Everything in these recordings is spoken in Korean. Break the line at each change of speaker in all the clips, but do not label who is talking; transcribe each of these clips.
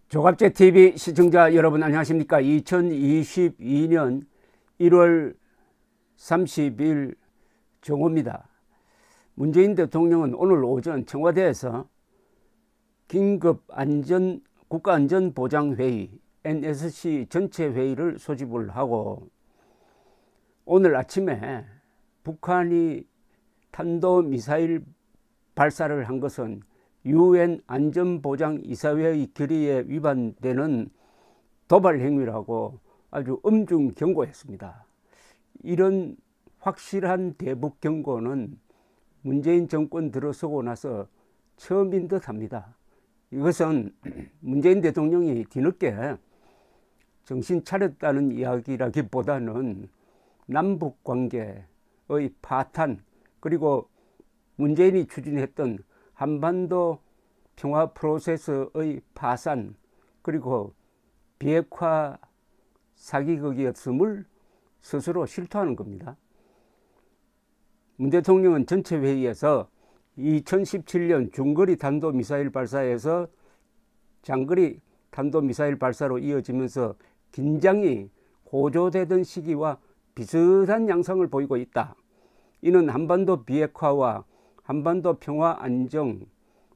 조갑제TV 시청자 여러분 안녕하십니까. 2022년 1월 30일 정오입니다. 문재인 대통령은 오늘 오전 청와대에서 긴급 국가안전보장회의 NSC 전체 회의를 소집을 하고, 오늘 아침에 북한이 탄도미사일 발사를 한 것은 UN 안전보장이사회의 결의에 위반되는 도발 행위라고 아주 엄중 경고했습니다. 이런 확실한 대북 경고는 문재인 정권 들어서고 나서 처음인 듯 합니다. 이것은 문재인 대통령이 뒤늦게 정신 차렸다는 이야기라기보다는 남북 관계의 파탄, 그리고 문재인이 추진했던 한반도 평화 프로세스의 파산, 그리고 비핵화 사기극이었음을 스스로 실토하는 겁니다. 문 대통령은 전체 회의에서 2017년 중거리 탄도미사일 발사에서 장거리 탄도미사일 발사로 이어지면서 긴장이 고조되던 시기와 비슷한 양상을 보이고 있다. 이는 한반도 비핵화와 한반도 평화 안정,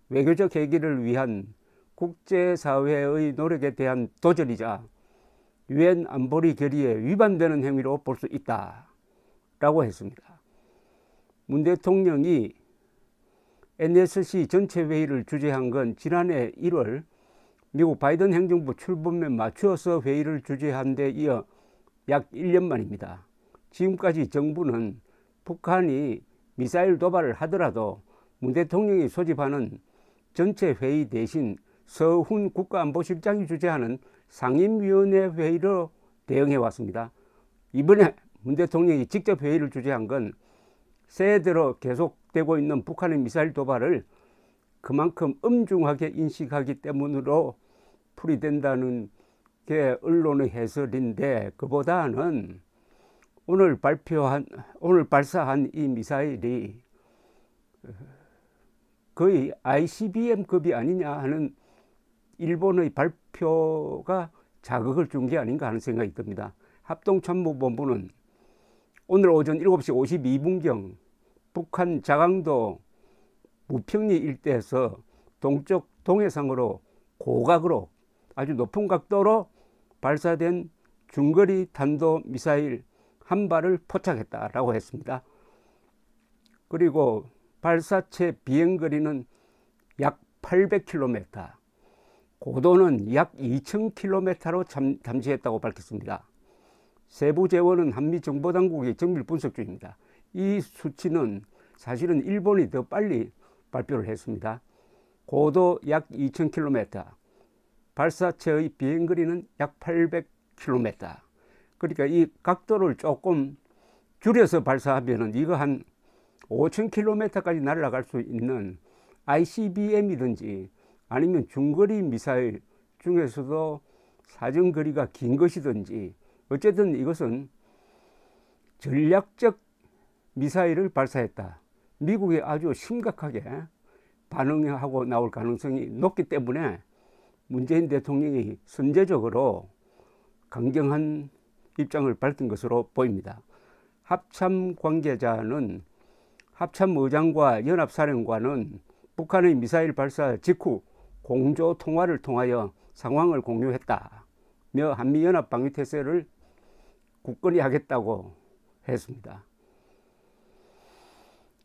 외교적 해결을 위한 국제사회의 노력에 대한 도전이자 UN 안보리 결의에 위반되는 행위로 볼 수 있다 라고 했습니다. 문 대통령이 NSC 전체 회의를 주재한 건 지난해 1월 미국 바이든 행정부 출범에 맞추어서 회의를 주재한 데 이어 약 1년 만입니다. 지금까지 정부는 북한이 미사일 도발을 하더라도 문 대통령이 소집하는 전체 회의 대신 서훈 국가안보실장이 주재하는 상임위원회 회의로 대응해 왔습니다. 이번에 문 대통령이 직접 회의를 주재한 건 새해 들어 계속되고 있는 북한의 미사일 도발을 그만큼 엄중하게 인식하기 때문으로 풀이된다는 게 언론의 해설인데, 그보다는 오늘 발사한 이 미사일이 거의 ICBM급이 아니냐 하는 일본의 발표가 자극을 준 게 아닌가 하는 생각이 듭니다. 합동참모본부는 오늘 오전 7시 52분경 북한 자강도 무평리 일대에서 동쪽 동해상으로 고각으로 아주 높은 각도로 발사된 중거리 탄도미사일 한 발을 포착했다라고 했습니다. 그리고 발사체 비행거리는 약 800km, 고도는 약 2000km로 잠시했다고 밝혔습니다. 세부 재원은 한미정보당국이 정밀 분석 중입니다. 이 수치는 사실은 일본이 더 빨리 발표를 했습니다. 고도 약 2000km, 발사체의 비행거리는 약 800km. 그러니까 이 각도를 조금 줄여서 발사하면은 이거 한 5000km까지 날아갈 수 있는 ICBM이든지 아니면 중거리 미사일 중에서도 사정거리가 긴 것이든지, 어쨌든 이것은 전략적 미사일을 발사했다. 미국이 아주 심각하게 반응하고 나올 가능성이 높기 때문에 문재인 대통령이 선제적으로 강경한 입장을 밝힌 것으로 보입니다. 합참 관계자는 합참의장과 연합사령관은 북한의 미사일 발사 직후 공조 통화를 통하여 상황을 공유했다며 한미연합방위태세를 굳건히 하겠다고 했습니다.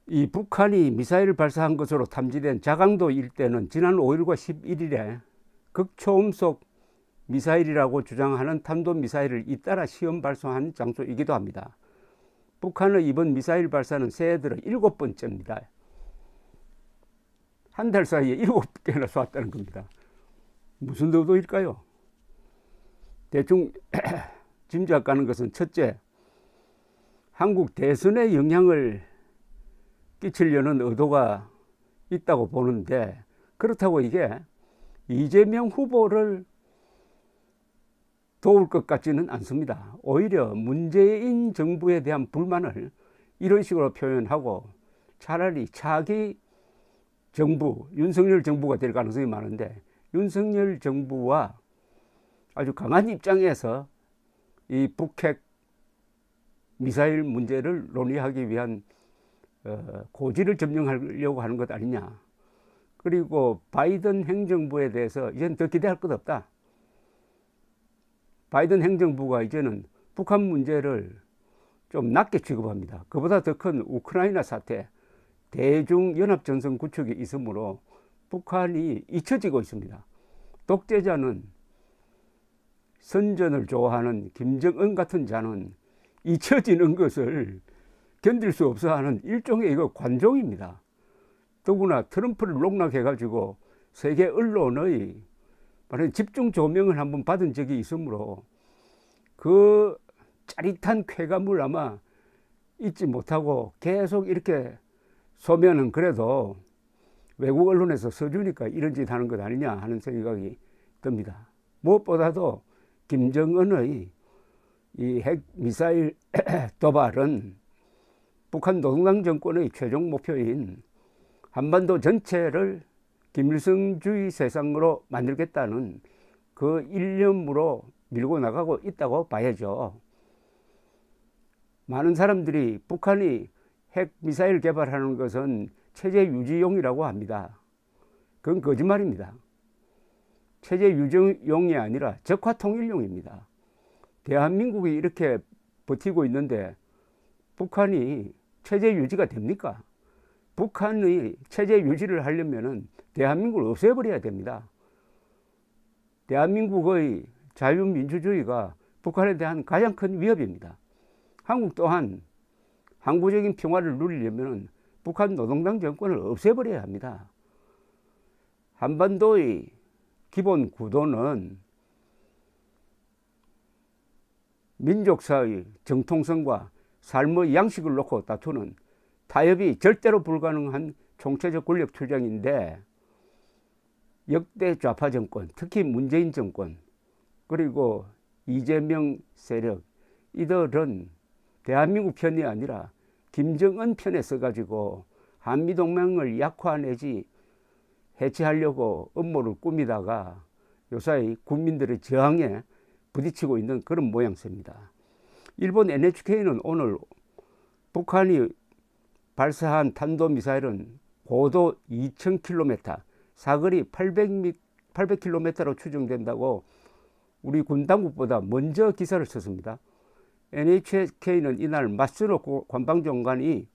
이 북한이 미사일을 발사한 것으로 탐지된 자강도 일대는 지난 5일과 11일에 극초음속 미사일이라고 주장하는 탄도미사일을 잇따라 시험 발사한 장소이기도 합니다. 북한의 이번 미사일 발사는 새해 들어 7번째입니다. 한 달 사이에 7개나 쏘았다는 겁니다. 무슨 의도일까요? 대충 짐작가는 것은, 첫째, 한국 대선에 영향을 끼치려는 의도가 있다고 보는데, 그렇다고 이게 이재명 후보를 도울 것 같지는 않습니다. 오히려 문재인 정부에 대한 불만을 이런 식으로 표현하고 차라리 차기 정부, 윤석열 정부가 될 가능성이 많은데, 윤석열 정부와 아주 강한 입장에서 이 북핵 미사일 문제를 논의하기 위한 고지를 점령하려고 하는 것 아니냐. 그리고 바이든 행정부에 대해서 이제는 더 기대할 것 없다. 바이든 행정부가 이제는 북한 문제를 좀 낮게 취급합니다. 그보다 더 큰 우크라이나 사태, 대중연합전선 구축이 있으므로 북한이 잊혀지고 있습니다. 독재자는, 선전을 좋아하는 김정은 같은 자는 잊혀지는 것을 견딜 수 없어 하는 일종의 이거 관종입니다. 더구나 트럼프를 농락해가지고 세계 언론의 집중 조명을 한번 받은 적이 있으므로 그 짜릿한 쾌감을 아마 잊지 못하고 계속 이렇게 소면은 그래도 외국 언론에서 써주니까 이런 짓 하는 것 아니냐 하는 생각이 듭니다. 무엇보다도 김정은의 이 핵 미사일 도발은 북한 노동당 정권의 최종 목표인 한반도 전체를 김일성주의 세상으로 만들겠다는 그 일념으로 밀고 나가고 있다고 봐야죠. 많은 사람들이 북한이 핵 미사일 개발하는 것은 체제 유지용이라고 합니다. 그건 거짓말입니다. 체제 유지용이 아니라 적화 통일용입니다. 대한민국이 이렇게 버티고 있는데 북한이 체제 유지가 됩니까? 북한의 체제 유지를 하려면 대한민국을 없애버려야 됩니다. 대한민국의 자유민주주의가 북한에 대한 가장 큰 위협입니다. 한국 또한 항구적인 평화를 누리려면 북한 노동당 정권을 없애버려야 합니다. 한반도의 기본 구도는 민족사의 정통성과 삶의 양식을 놓고 다투는 타협이 절대로 불가능한 총체적 권력 투쟁인데, 역대 좌파 정권, 특히 문재인 정권, 그리고 이재명 세력, 이들은 대한민국 편이 아니라 김정은 편에 서가지고 한미동맹을 약화 내지 해체하려고 음모를 꾸미다가 요사이 국민들의 저항에 부딪히고 있는 그런 모양새입니다. 일본 NHK는 오늘 북한이 발사한 탄도미사일은 고도 2000km, 사거리 800km로 추정된다고 우리 군 당국보다 먼저 기사를 썼습니다. NHK는 이날 마스노 관방장관이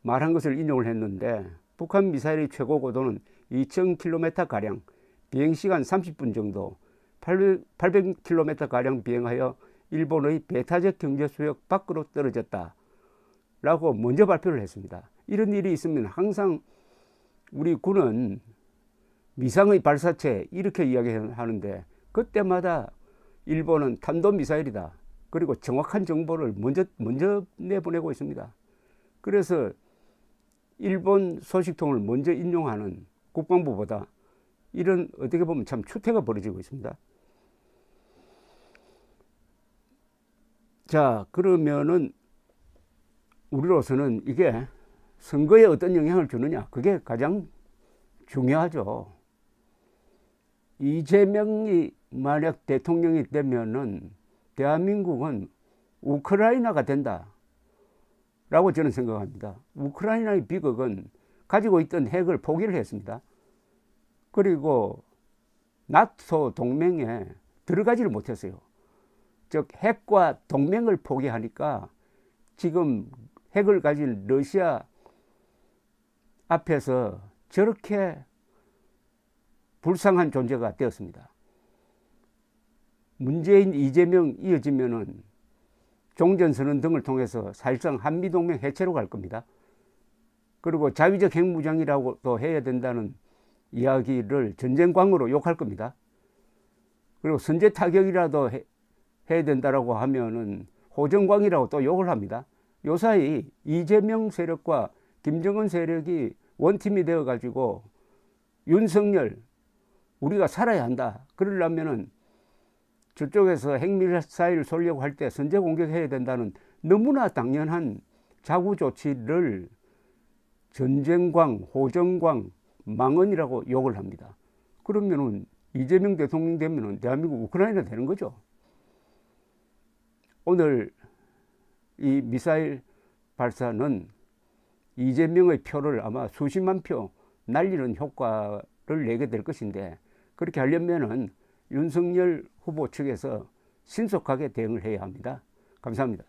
말한 것을 인용을 했는데, 북한 미사일의 최고 고도는 2000km가량, 비행시간 30분 정도, 800km가량 비행하여 일본의 배타적 경제수역 밖으로 떨어졌다 라고 먼저 발표를 했습니다. 이런 일이 있으면 항상 우리 군은 미상의 발사체 이렇게 이야기하는데, 그때마다 일본은 탄도미사일이다, 그리고 정확한 정보를 먼저 내보내고 있습니다. 그래서 일본 소식통을 먼저 인용하는 국방부보다 이런, 어떻게 보면 참 추태가 벌어지고 있습니다. 자, 그러면은 우리로서는 이게 선거에 어떤 영향을 주느냐, 그게 가장 중요하죠. 이재명이 만약 대통령이 되면은 대한민국은 우크라이나가 된다 라고 저는 생각합니다. 우크라이나의 비극은 가지고 있던 핵을 포기를 했습니다. 그리고 나토 동맹에 들어가지를 못했어요. 즉 핵과 동맹을 포기하니까 지금 핵을 가진 러시아 앞에서 저렇게 불쌍한 존재가 되었습니다. 문재인, 이재명 이어지면은 종전선언 등을 통해서 사실상 한미동맹 해체로 갈 겁니다. 그리고 자위적 핵무장이라고도 해야 된다는 이야기를 전쟁광으로 욕할 겁니다. 그리고 선제 타격이라도 해야 된다라고 하면은 호전광이라고 또 욕을 합니다. 요사이 이재명 세력과 김정은 세력이 원팀이 되어 가지고 윤석열, 우리가 살아야 한다, 그러려면은 저쪽에서 핵미사일을 쏘려고 할 때 선제 공격해야 된다는 너무나 당연한 자구 조치를 전쟁광, 호전광, 망언이라고 욕을 합니다. 그러면은 이재명 대통령 되면은 대한민국 우크라이나 되는 거죠. 오늘 이 미사일 발사는 이재명의 표를 아마 수십만 표 날리는 효과를 내게 될 것인데, 그렇게 하려면은 윤석열 후보 측에서 신속하게 대응을 해야 합니다. 감사합니다.